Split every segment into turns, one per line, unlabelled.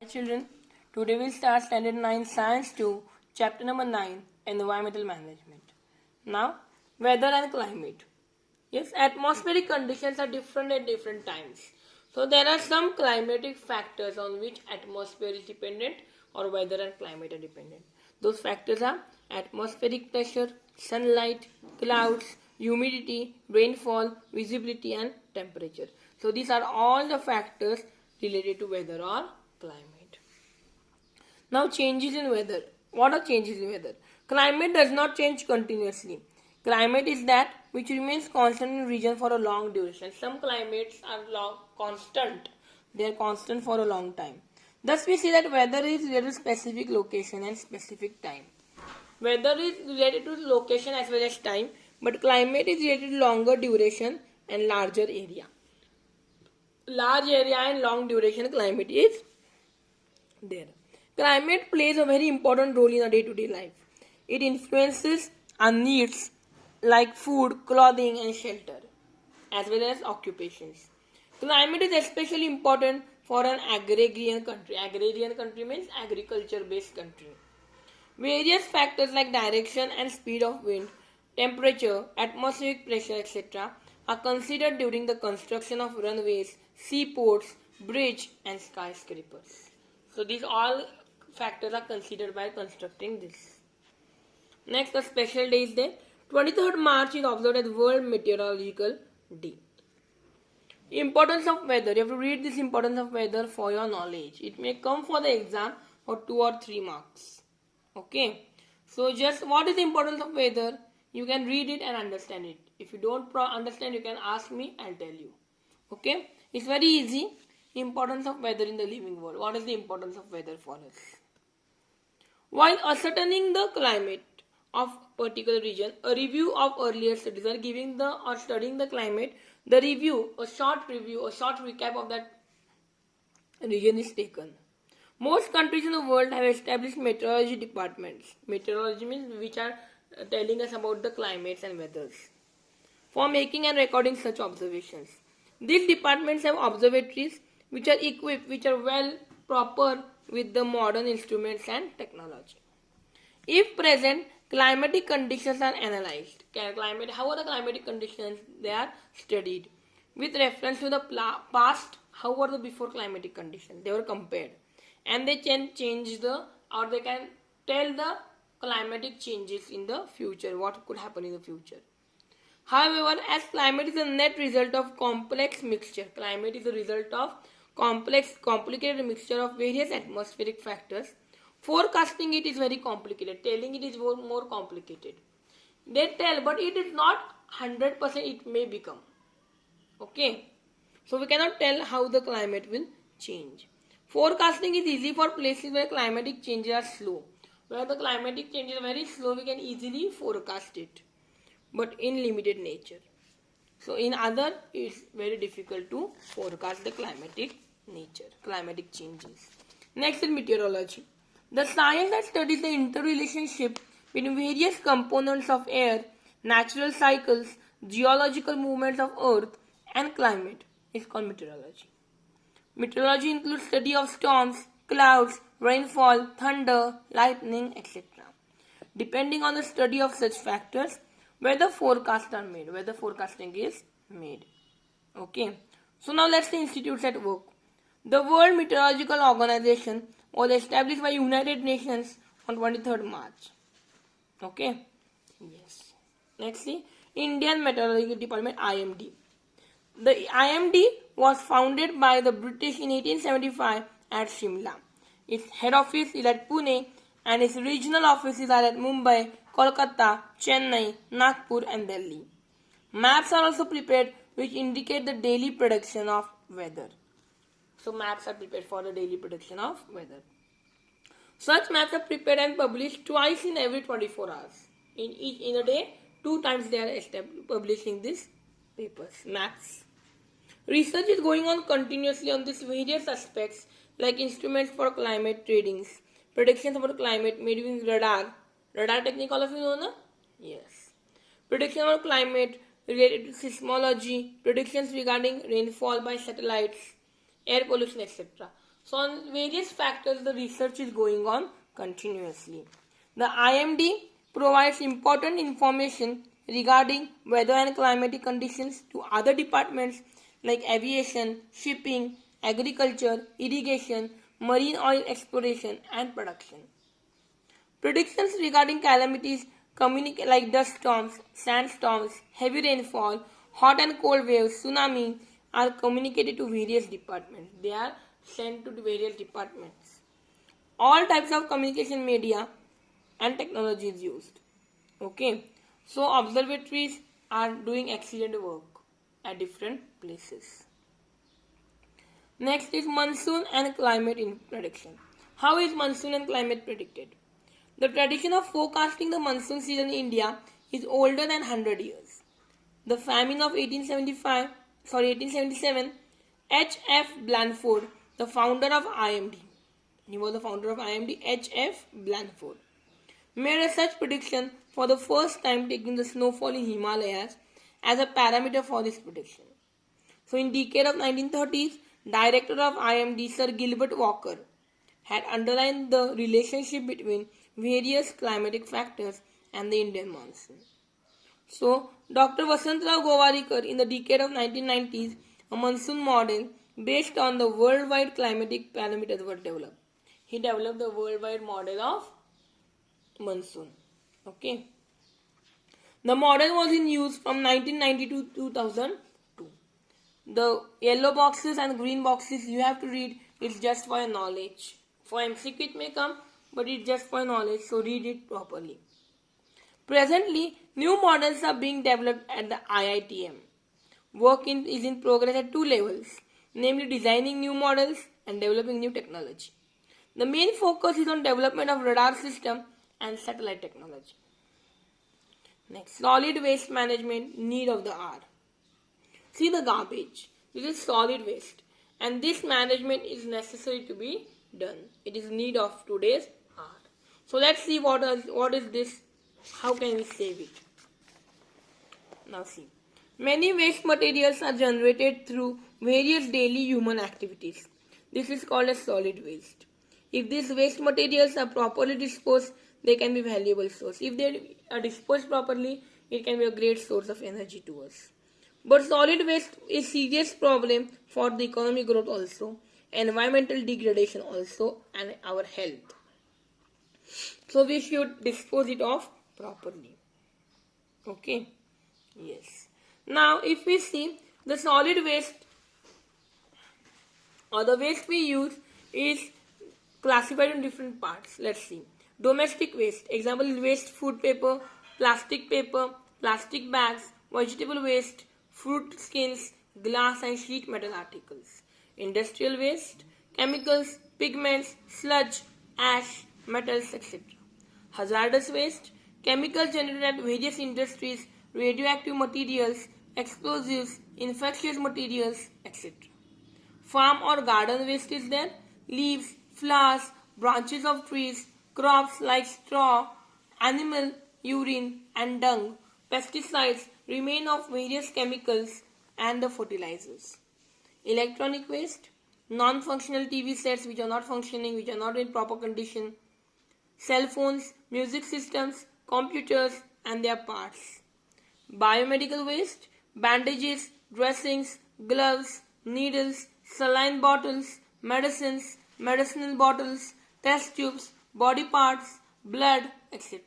children. Today we'll start Standard 9 Science 2, Chapter number 9, Environmental Management. Now, weather and climate. Yes, atmospheric conditions are different at different times. So there are some climatic factors on which atmosphere is dependent or weather and climate are dependent. Those factors are atmospheric pressure, sunlight, clouds, humidity, rainfall, visibility and temperature. So these are all the factors related to weather or climate. Now changes in weather. What are changes in weather? Climate does not change continuously. Climate is that which remains constant in region for a long duration. Some climates are constant. They are constant for a long time. Thus we see that weather is related to specific location and specific time. Weather is related to location as well as time, but climate is related to longer duration and larger area. Large area and long duration climate is there. Climate plays a very important role in our day-to-day life. It influences our needs like food, clothing and shelter as well as occupations. Climate is especially important for an agrarian country. Agrarian country means agriculture-based country. Various factors like direction and speed of wind, temperature, atmospheric pressure, etc. are considered during the construction of runways, seaports, bridge and skyscrapers. So these all factors are considered by constructing this. Next, a special day is there. 23rd March is observed as World Meteorological Day. Importance of weather. You have to read this importance of weather for your knowledge. It may come for the exam for 2 or 3 marks. Okay. So just what is the importance of weather? You can read it and understand it. If you don't understand, you can ask me, I'll tell you. Okay. It's very easy. Importance of weather in the living world. What is the importance of weather for us? While ascertaining the climate of particular region, a review of earlier studies are giving the or studying the climate, the review, a short recap of that region is taken. Most countries in the world have established meteorology departments. Meteorology means which are telling us about the climates and weathers for making and recording such observations. These departments have observatories which are equipped, which are well proper with the modern instruments and technology. If present, climatic conditions are analyzed. How are the climatic conditions? They are studied. With reference to the past, how were the before climatic conditions? They were compared. And they can change they can tell the climatic changes in the future, what could happen in the future. However, as climate is a net result of complex mixture, climate is a result of complicated mixture of various atmospheric factors. Forecasting it is very complicated. Telling it is more complicated. They tell, but it is not 100% it may become. Okay. So we cannot tell how the climate will change. Forecasting is easy for places where climatic changes are slow. Where the climatic changes are very slow, we can easily forecast it. But in limited nature. So in other, it's very difficult to forecast the climatic changes. Next is meteorology. The science that studies the interrelationship between various components of air, natural cycles, geological movements of earth and climate is called meteorology. Meteorology includes study of storms, clouds, rainfall, thunder, lightning, etc. Depending on the study of such factors, weather forecasts are made. Weather forecasting is made. Okay. So now let's see institutes at work. The World Meteorological Organization was established by United Nations on 23rd March. Okay. Yes. Next see, Indian Meteorological Department, IMD. The IMD was founded by the British in 1875 at Shimla. Its head office is at Pune and its regional offices are at Mumbai, Kolkata, Chennai, Nagpur and Delhi. Maps are also prepared which indicate the daily prediction of weather. So maps are prepared for the daily prediction of weather. Such maps are prepared and published twice in every 24 hours. In a day, 2 times they are publishing these papers, maps. Research is going on continuously on these various aspects like instruments for climate readings, predictions about climate made using radar. Radar technique all of you know, na? Yes. Prediction about climate related to seismology, predictions regarding rainfall by satellites, air pollution, etc. So on various factors, the research is going on continuously. The IMD provides important information regarding weather and climatic conditions to other departments like aviation, shipping, agriculture, irrigation, marine oil exploration and production. Predictions regarding calamities like dust storms, sandstorms, heavy rainfall, hot and cold waves, tsunami are communicated to various departments. They are sent to the various departments. All types of communication media and technology is used. Okay. So observatories are doing excellent work at different places. Next is monsoon and climate prediction. How is monsoon and climate predicted? The tradition of forecasting the monsoon season in India is older than 100 years. The famine of 1877, H.F. Blandford, the founder of IMD, he was the founder of IMD, H.F. Blandford, made a such prediction for the first time, taking the snowfall in Himalayas as a parameter for this prediction. So in decade of 1930s, director of IMD, Sir Gilbert Walker, had underlined the relationship between various climatic factors and the Indian monsoon. So, Dr. Vasantrao Gowarikar in the decade of 1990s, a monsoon model based on the worldwide climatic parameters were developed. He developed the worldwide model of monsoon. Okay. The model was in use from 1990 to 2002. The yellow boxes and green boxes you have to read. It's just for your knowledge. For MCQ it may come, but it's just for knowledge, so read it properly. Presently, new models are being developed at the IITM. Work is in progress at two levels, namely designing new models and developing new technology. The main focus is on development of radar system and satellite technology. Next, solid waste management, need of the hour. See the garbage. This is solid waste, and this management is necessary to be done. It is need of today's hour. So let's see what is this. How can we save it? Now see. Many waste materials are generated through various daily human activities. This is called as solid waste. If these waste materials are properly disposed, they can be valuable source. If they are disposed properly, it can be a great source of energy to us. But solid waste is a serious problem for the economic growth also, environmental degradation also, and our health. So we should dispose it of properly. Okay. Yes. Now if we see the solid waste or the waste we use is classified in different parts. Let's see. Domestic waste. Example is waste food paper, plastic bags, vegetable waste, fruit skins, glass and sheet metal articles. Industrial waste, chemicals, pigments, sludge, ash, metals, etc. Hazardous waste, chemicals generated at various industries, radioactive materials, explosives, infectious materials, etc. Farm or garden waste is there, leaves, flowers, branches of trees, crops like straw, animal urine and dung, pesticides, remain of various chemicals and the fertilizers. Electronic waste, non-functional TV sets which are not functioning, which are not in proper condition, cell phones, music systems, computers and their parts. Biomedical waste, bandages, dressings, gloves, needles, saline bottles, medicines, medicinal bottles, test tubes, body parts, blood, etc.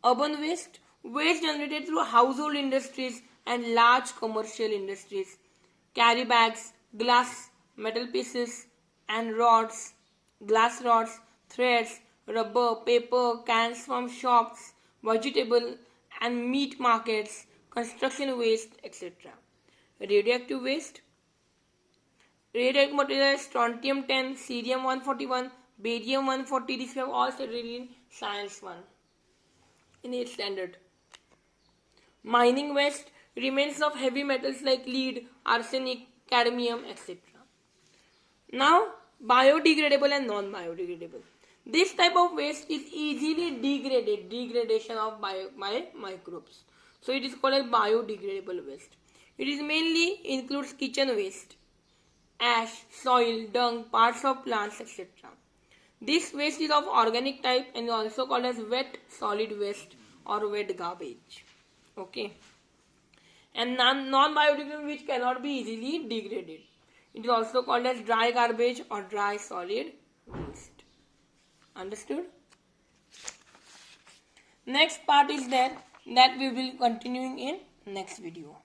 Urban waste, waste generated through household industries and large commercial industries. Carry bags, glass, metal pieces and rods, glass rods, threads, rubber, paper, cans from shops, vegetable and meat markets, construction waste, etc. Radioactive waste, radioactive materials, strontium-10, cerium-141, barium-140, these we have all studied in Science 1 in 8th standard. Mining waste, remains of heavy metals like lead, arsenic, cadmium, etc. Now, biodegradable and non-biodegradable. This type of waste is easily degraded, degradation of by microbes. So it is called as biodegradable waste. It is mainly includes kitchen waste. ash, soil, dung, parts of plants, etc. This waste is of organic type and is also called as wet solid waste or wet garbage. Okay. And non-biodegradable which cannot be easily degraded. It is also called as dry garbage or dry solid waste. Understood? Next part is there that we will continuing in next video.